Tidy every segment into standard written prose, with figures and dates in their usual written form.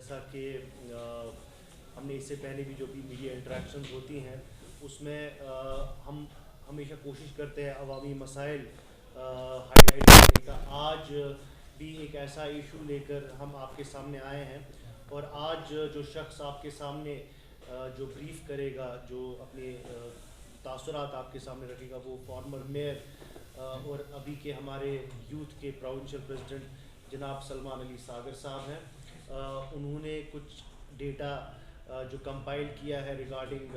जैसा कि हमने इससे पहले भी जो भी मीडिया इंटरेक्शंस होती हैं उसमें हम हमेशा कोशिश करते हैं अवामी मसाइल हाईलाइट करने का। आज भी एक ऐसा इशू लेकर हम आपके सामने आए हैं और आज जो शख्स आपके सामने जो ब्रीफ करेगा, जो अपने तासुरात आपके सामने रखेगा, वो फॉर्मर मेयर और अभी के हमारे यूथ के प्रोविंशियल प्रेसिडेंट जनाब सलमान अली सागर साहब हैं। उन्होंने कुछ डेटा जो कंपाइल किया है रिगार्डिंग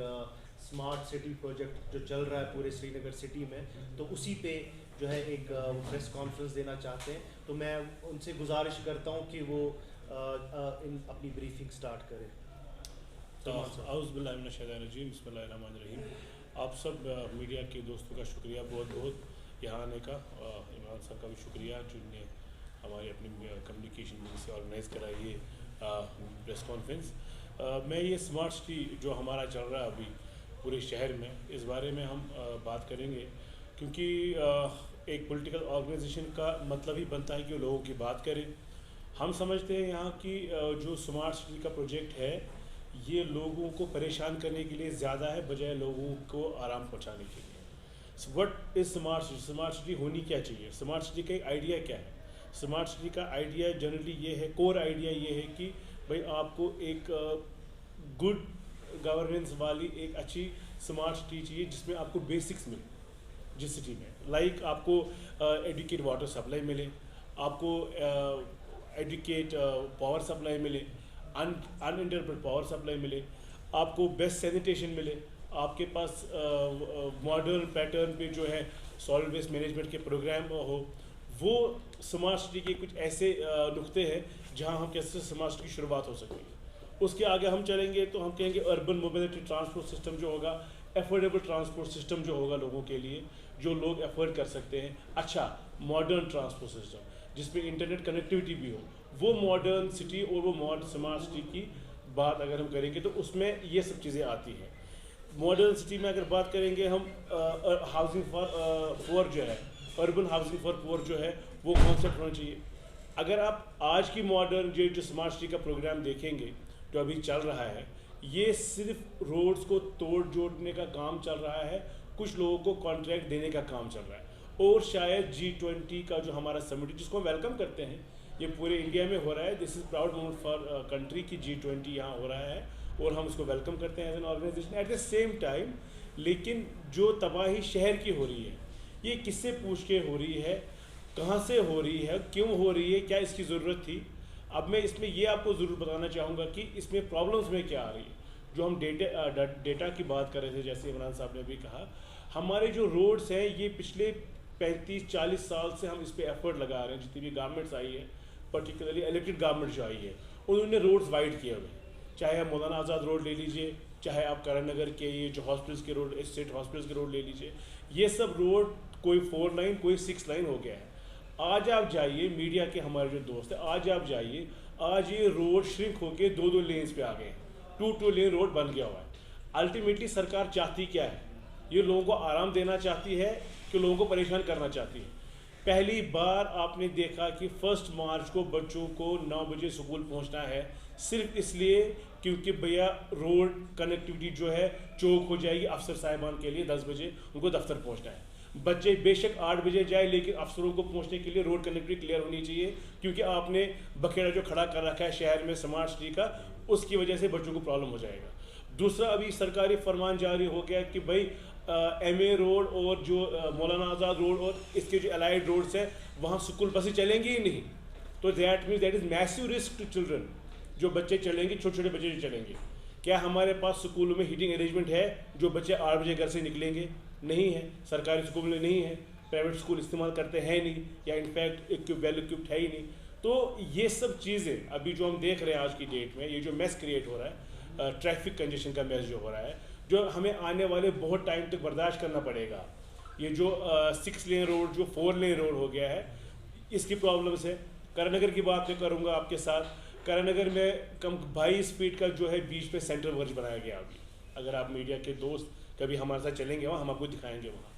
स्मार्ट सिटी प्रोजेक्ट जो चल रहा है पूरे श्रीनगर सिटी में, तो उसी पे जो है एक प्रेस कॉन्फ्रेंस देना चाहते हैं। तो मैं उनसे गुजारिश करता हूँ कि वो अपनी ब्रीफिंग स्टार्ट करें। बिस्मिल्लाहिर्रहमानिर्रहीम। आप सब मीडिया के दोस्तों का शुक्रिया बहुत बहुत यहाँ आने का। इमरान साहब का भी शुक्रिया जिनने हमारी अपनी कम्युनिकेशन से ऑर्गेनाइज कराई ये प्रेस कॉन्फ्रेंस। मैं ये स्मार्ट सिटी जो हमारा चल रहा है अभी पूरे शहर में, इस बारे में हम बात करेंगे क्योंकि एक पॉलिटिकल ऑर्गेनाइजेशन का मतलब ही बनता है कि वो लोगों की बात करें। हम समझते हैं यहाँ की जो स्मार्ट सिटी का प्रोजेक्ट है ये लोगों को परेशान करने के लिए ज़्यादा है बजाय लोगों को आराम पहुँचाने के लिए। What is smart city? Smart city होनी क्या चाहिए? स्मार्ट सिटी का एक आइडिया क्या है? स्मार्ट सिटी का आइडिया जनरली ये है, कोर आइडिया ये है कि भाई आपको एक गुड गवर्नेंस वाली एक अच्छी स्मार्ट सिटी चाहिए जिसमें आपको बेसिक्स मिले जिस सिटी में। लाइक आपको एडुकेट वाटर सप्लाई मिले, आपको एडुकेट पावर सप्लाई मिले, अनइंटरप्टेड पावर सप्लाई मिले, आपको बेस्ट सैनिटेशन मिले, आपके पास मॉडर्न पैटर्न पे जो है सॉलिड वेस्ट मैनेजमेंट के प्रोग्राम हो। वो स्मार्ट सिटी के कुछ ऐसे नुक्ते हैं जहां हम कैसे स्मार्ट सिटी की शुरुआत हो सकती है। उसके आगे हम चलेंगे तो हम कहेंगे अर्बन मोबिलिटी ट्रांसपोर्ट सिस्टम जो होगा, एफोर्डेबल ट्रांसपोर्ट सिस्टम जो होगा लोगों के लिए, जो लोग एफोर्ड कर सकते हैं। अच्छा, मॉडर्न ट्रांसपोर्ट सिस्टम जिसमें इंटरनेट कनेक्टिविटी भी हो, वो मॉडर्न सिटी और वो मॉडर्न स्मार्ट सिटी की बात अगर हम करेंगे तो उसमें ये सब चीज़ें आती हैं। मॉडर्न सिटी में अगर बात करेंगे हम हाउसिंग फॉर पुअर जो है, अर्बन हाउसिंग फॉर पुअर जो है वो कॉन्सेप्ट होना चाहिए। अगर आप आज की मॉडर्न जो स्मार्ट सिटी का प्रोग्राम देखेंगे जो अभी चल रहा है, ये सिर्फ रोड्स को तोड़ जोड़ने का काम चल रहा है, कुछ लोगों को कॉन्ट्रैक्ट देने का काम चल रहा है। और शायद G20 का जो हमारा समिट जिसको हम वेलकम करते हैं, ये पूरे इंडिया में हो रहा है। This is proud moment for country की G20 यहाँ हो रहा है और हम उसको वेलकम करते हैं as an organisation. At the same time लेकिन जो तबाही शहर की हो रही है, ये किससे पूछ के हो रही है, कहाँ से हो रही है, क्यों हो रही है, क्या इसकी ज़रूरत थी? अब मैं इसमें ये आपको ज़रूर बताना चाहूँगा कि इसमें प्रॉब्लम्स में क्या आ रही है। जो हम डेटा की बात कर रहे थे, जैसे इमरान साहब ने भी कहा, हमारे जो रोड्स हैं ये पिछले 35-40 साल से हम इस पर एफर्ट लगा रहे हैं। जितनी भी गवर्नमेंट्स आई है, पर्टिकुलरली इलेक्टेड गवर्नमेंट जो आई है, उन्होंने रोड्स वाइड किए हुए हैं। चाहे आप मौलाना आज़ाद रोड ले लीजिए, चाहे आप करण नगर के ये जो हॉस्पिटल्स के रोड, स्टेट हॉस्पिटल्स के रोड ले लीजिए, ये सब रोड कोई 4 लाइन कोई 6 लाइन हो गया है। आज आप जाइए, मीडिया के हमारे जो दोस्त हैं, आज आप जाइए, आज ये रोड श्रिंक होके 2-2 लेन्स पे आ गए, 2 लेन रोड बन गया हुआ है। अल्टीमेटली सरकार चाहती क्या है? ये लोगों को आराम देना चाहती है कि लोगों को परेशान करना चाहती है? पहली बार आपने देखा कि 1 मार्च को बच्चों को 9 बजे स्कूल पहुंचना है, सिर्फ इसलिए क्योंकि भैया रोड कनेक्टिविटी जो है चौक हो जाएगी अफसर साहिबान के लिए, 10 बजे उनको दफ्तर पहुंचना है। बच्चे बेशक 8 बजे जाए, लेकिन अफसरों को पहुंचने के लिए रोड कनेक्टिविटी क्लियर होनी चाहिए, क्योंकि आपने बखेड़ा जो खड़ा कर रखा है शहर में स्मार्ट सिटी का, उसकी वजह से बच्चों को प्रॉब्लम हो जाएगा। दूसरा, अभी सरकारी फरमान जारी हो गया कि भाई MA रोड और जो मौलाना आज़ाद रोड और इसके जो अलाइड रोड्स हैं वहाँ स्कूल बसें चलेंगी ही नहीं। तो that means that is massive risk to children. जो बच्चे चलेंगे, छोटे छोटे बच्चे जो चलेंगे, क्या हमारे पास स्कूलों में हीटिंग अरेंजमेंट है जो बच्चे 8 बजे घर से निकलेंगे? नहीं है। सरकारी स्कूल में नहीं है, प्राइवेट स्कूल इस्तेमाल करते हैं नहीं, या इनफैक्ट वेल इक्विप्ड है ही नहीं। तो ये सब चीज़ें अभी जो हम देख रहे हैं आज की डेट में, ये जो मेस क्रिएट हो रहा है, ट्रैफिक कंजेशन का मेस जो हो रहा है, जो हमें आने वाले बहुत टाइम तक बर्दाश्त करना पड़ेगा। ये जो 6 लेन रोड जो 4 लेन रोड हो गया है, इसकी प्रॉब्लम्स है। करण नगर की बात मैं करूँगा आपके साथ। करण नगर में कम 22 फीट का जो है बीच पे सेंट्रल वर्ज बनाया गया अभी। अगर आप मीडिया के दोस्त कभी हमारे साथ चलेंगे वहाँ, हम आपको दिखाएंगे वहाँ,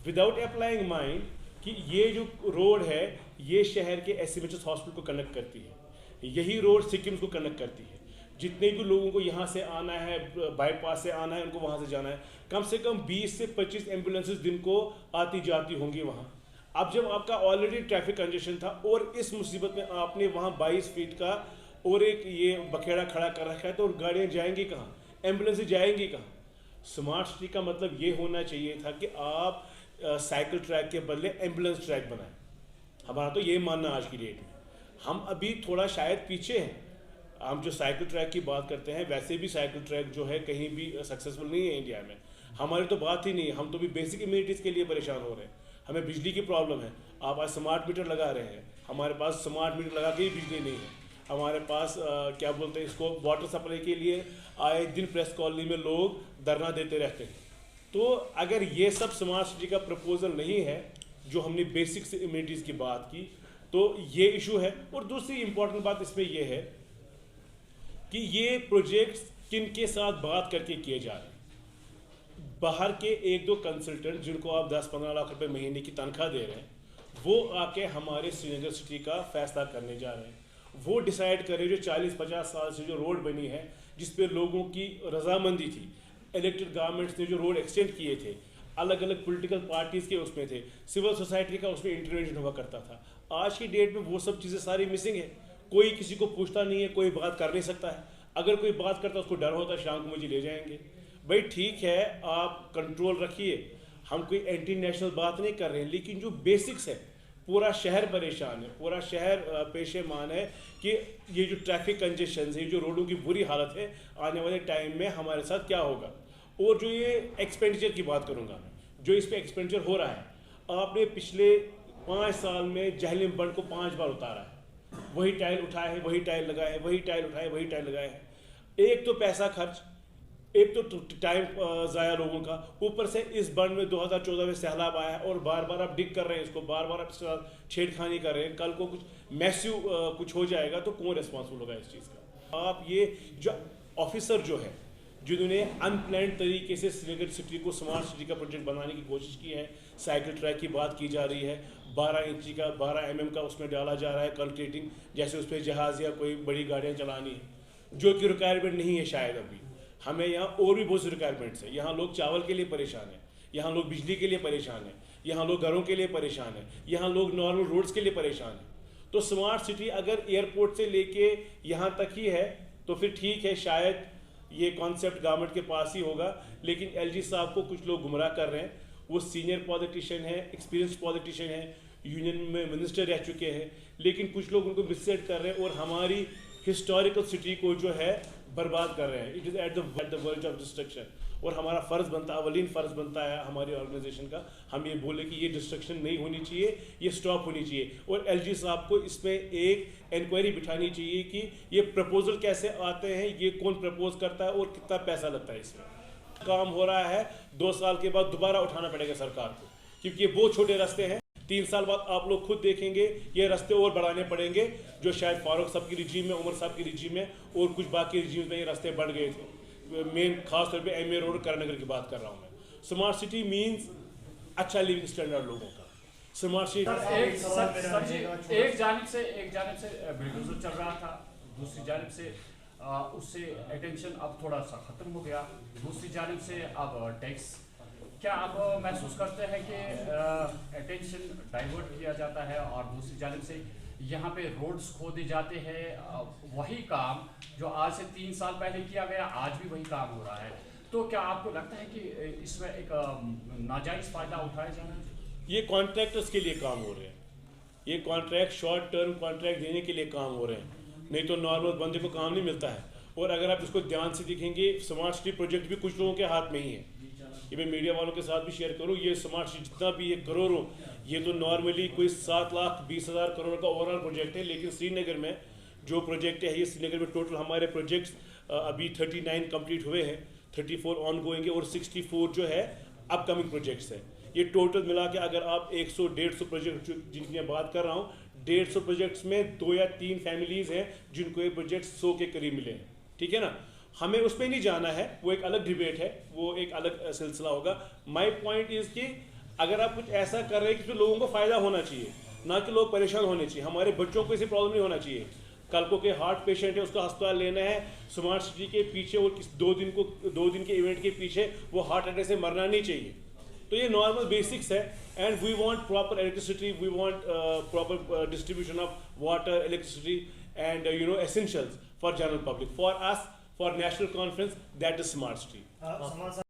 विदाउट अप्लाइंग माइंड कि ये जो रोड है ये शहर के SMHS हॉस्पिटल को कनेक्ट करती है। यही रोड सिक्किम को कनेक्ट करती है। जितने भी लोगों को यहाँ से आना है, बाईपास से आना है, उनको वहाँ से जाना है, कम से कम 20 से 25 एम्बुलेंसेज दिन को आती जाती होंगी वहाँ। अब जब आपका ऑलरेडी ट्रैफिक कंजेशन था और इस मुसीबत में आपने वहाँ 22 फीट का और एक ये बखेड़ा खड़ा कर रखा है, तो गाड़ियाँ जाएंगी कहाँ, एम्बुलेंसेज जाएंगी कहाँ? स्मार्ट सिटी का मतलब ये होना चाहिए था कि आप साइकिल ट्रैक के बदले एम्बुलेंस ट्रैक बनाएं। हमारा तो ये मानना आज की डेट में, हम अभी थोड़ा शायद पीछे हैं। हम जो साइकिल ट्रैक की बात करते हैं, वैसे भी साइकिल ट्रैक जो है कहीं भी सक्सेसफुल नहीं है इंडिया में। हमारी तो बात ही नहीं है, हम तो भी बेसिक इम्यूनिटीज़ के लिए परेशान हो रहे हैं। हमें बिजली की प्रॉब्लम है, आप आज स्मार्ट मीटर लगा रहे हैं, हमारे पास स्मार्ट मीटर लगा के ही बिजली नहीं है। हमारे पास क्या बोलते हैं इसको, वाटर सप्लाई के लिए आए दिन प्रेस कॉलोनी में लोग धरना देते रहते हैं। तो अगर ये सब स्मार्ट सिटी का प्रपोजल नहीं है, जो हमने बेसिक इम्यूनिटीज़ की बात की, तो ये इशू है। और दूसरी इंपॉर्टेंट बात इसमें यह है कि ये प्रोजेक्ट्स किन के साथ बात करके किए जा रहे हैं। बाहर के 1-2 कंसल्टेंट जिनको आप 10-15 लाख रुपए महीने की तनख्वाह दे रहे हैं, वो आके हमारे श्रीनगर सिटी का फैसला करने जा रहे हैं। वो डिसाइड कर रहे हैं जो 40-50 साल से जो रोड बनी है, जिस पे लोगों की रजामंदी थी, इलेक्टेड गवर्नमेंट्स ने जो रोड एक्सटेंड किए थे, अलग अलग पॉलिटिकल पार्टीज़ के उसमें थे, सिविल सोसाइटी का उसमें इंटरवेंशन हुआ करता था। आज की डेट में वो सब चीज़ें सारी मिसिंग है। कोई किसी को पूछता नहीं है, कोई बात कर नहीं सकता है। अगर कोई बात करता है उसको डर होता है शाम को मुझे ले जाएंगे। भाई ठीक है, आप कंट्रोल रखिए, हम कोई एंटी नेशनल बात नहीं कर रहे हैं, लेकिन जो बेसिक्स है, पूरा शहर परेशान है, पूरा शहर पेशेमान है कि ये जो ट्रैफिक कंजेशन है, जो रोडों की बुरी हालत है, आने वाले टाइम में हमारे साथ क्या होगा। और जो ये एक्सपेंडिचर की बात करूँगा मैं, जो इस पर एक्सपेंडिचर हो रहा है, आपने पिछले 5 साल में जहलिम बंड को 5 बार उतारा है, वही टाइल उठाए हैं, वही टाइल लगाए हैं, वही टाइल उठाए, वही टाइल लगाए हैं। एक तो पैसा खर्च, एक तो टाइम ज़ाया लोगों का, ऊपर से इस बंड में 2014 में सैलाब आया है और बार बार आप डिग कर रहे हैं इसको, बार बार आप छेड़खानी कर रहे हैं। कल को कुछ मैसिव कुछ हो जाएगा तो कौन रिस्पॉन्सिबल होगा इस चीज़ का? आप ये जो ऑफिसर जो है, जिन्होंने अनप्लान्ड तरीके से श्रीनगर सिटी को स्मार्ट सिटी का प्रोजेक्ट बनाने की कोशिश की है, साइकिल ट्रैक की बात की जा रही है, 12 इंची का 12 mm का उसमें डाला जा रहा है कंक्रीटिंग, जैसे उस पर जहाज़ या कोई बड़ी गाड़ियाँ चलानी है, जो कि रिक्वायरमेंट नहीं है शायद अभी। हमें यहाँ और भी बहुत सी रिक्वायरमेंट्स है। यहाँ लोग चावल के लिए परेशान हैं, यहाँ लोग बिजली के लिए परेशान हैं, यहाँ लोग घरों के लिए परेशान हैं, यहाँ लोग नॉर्मल रोड्स के लिए परेशान हैं। तो स्मार्ट सिटी अगर एयरपोर्ट से लेके यहाँ तक ही है तो फिर ठीक है, शायद ये कॉन्सेप्ट गवर्नमेंट के पास ही होगा। लेकिन एलजी साहब को कुछ लोग गुमराह कर रहे हैं। वो सीनियर पॉलिटिशियन है, एक्सपीरियंस पॉलिटिशियन है, यूनियन में मिनिस्टर रह चुके हैं, लेकिन कुछ लोग उनको मिससेट कर रहे हैं और हमारी हिस्टोरिकल सिटी को जो है बर्बाद कर रहे हैं। It is at the verge of destruction. और हमारा फ़र्ज़ बनता है, अवलीन फ़र्ज़ बनता है हमारी ऑर्गेनाइजेशन का, हम ये बोले कि ये डिस्ट्रक्शन नहीं होनी चाहिए, ये स्टॉप होनी चाहिए। और एलजी साहब को इसमें एक इंक्वायरी बिठानी चाहिए कि ये प्रपोजल कैसे आते हैं, ये कौन प्रपोज करता है और कितना पैसा लगता है इसमें। काम हो रहा है, 2 साल के बाद दोबारा उठाना पड़ेगा सरकार को, क्योंकि ये बहुत छोटे रास्ते हैं। 3 साल बाद आप लोग खुद देखेंगे ये रास्ते और बढ़ाने पड़ेंगे, जो शायद फारूक साहब की रिजीम में, उमर साहब की रिजीम में और कुछ बाकी रिजीम में ये रास्ते बढ़ गए थे। मेन खास तौर पे एमए रोड करनगर की बात कर रहा हूँ मैं। स्मार्ट सिटी मीन्स अच्छा लिविंग स्टैंडर्ड लोगों का। स्मार्ट सिटी एक जानिब से बिल्डोजर चल रहा था, दूसरी जानिब से उससे अटेंशन अब थोड़ा सा ख़त्म हो गया, दूसरी जानिब से अब टैक्स। क्या आप महसूस करते हैं कि अटेंशन डाइवर्ट किया जाता है और दूसरी जानिब से यहाँ पे रोड्स खोदे जाते हैं, वही काम जो आज से 3 साल पहले किया गया आज भी वही काम हो रहा है? तो क्या आपको लगता है कि इसमें एक नाजायज़ फ़ायदा उठाया जा रहा है? ये कॉन्ट्रैक्टर्स के लिए काम हो रहे हैं, ये कॉन्ट्रैक्ट शॉर्ट टर्म कॉन्ट्रैक्ट देने के लिए काम हो रहे हैं, नहीं तो नॉर्मल बंदे को काम नहीं मिलता है। और अगर आप इसको ध्यान से देखेंगे, स्मार्ट सिटी प्रोजेक्ट भी कुछ लोगों के हाथ में ही है। ये मैं मीडिया वालों के साथ भी शेयर करूँ, ये स्मार्ट सिटी जितना भी ये करोड़ों, ये तो नॉर्मली कोई 7,20,000 करोड़ का ओवरऑल प्रोजेक्ट है। लेकिन श्रीनगर में जो प्रोजेक्ट है, ये श्रीनगर में टोटल हमारे प्रोजेक्ट्स अभी 39 कंप्लीट हुए हैं, 34 ऑन गोइंग है और 64 जो है अपकमिंग प्रोजेक्ट्स है। ये टोटल मिला के अगर आप 100-150 प्रोजेक्ट जिनकी मैं बात कर रहा हूँ, 150 प्रोजेक्ट्स में 2 या 3 फैमिलीज़ हैं जिनको ये प्रोजेक्ट 100 के करीब मिले हैं। ठीक है ना, हमें उस पर नहीं जाना है, वो एक अलग डिबेट है, वो एक अलग सिलसिला होगा। माय पॉइंट इज़ कि अगर आप कुछ ऐसा कर रहे हैं कि लोगों को फ़ायदा होना चाहिए, ना कि लोग परेशान होने चाहिए। हमारे बच्चों को इसे प्रॉब्लम नहीं होना चाहिए। कल को के हार्ट पेशेंट है, उसका अस्पताल लेना है, स्मार्ट सिटी के पीछे और 2 दिन के इवेंट के पीछे वो हार्ट अटैक से मरना नहीं चाहिए। तो ये नॉर्मल बेसिक्स है। And we want proper electricity, we want proper distribution of water, electricity and essentials for general public, for us, for National Conference, that is smart city.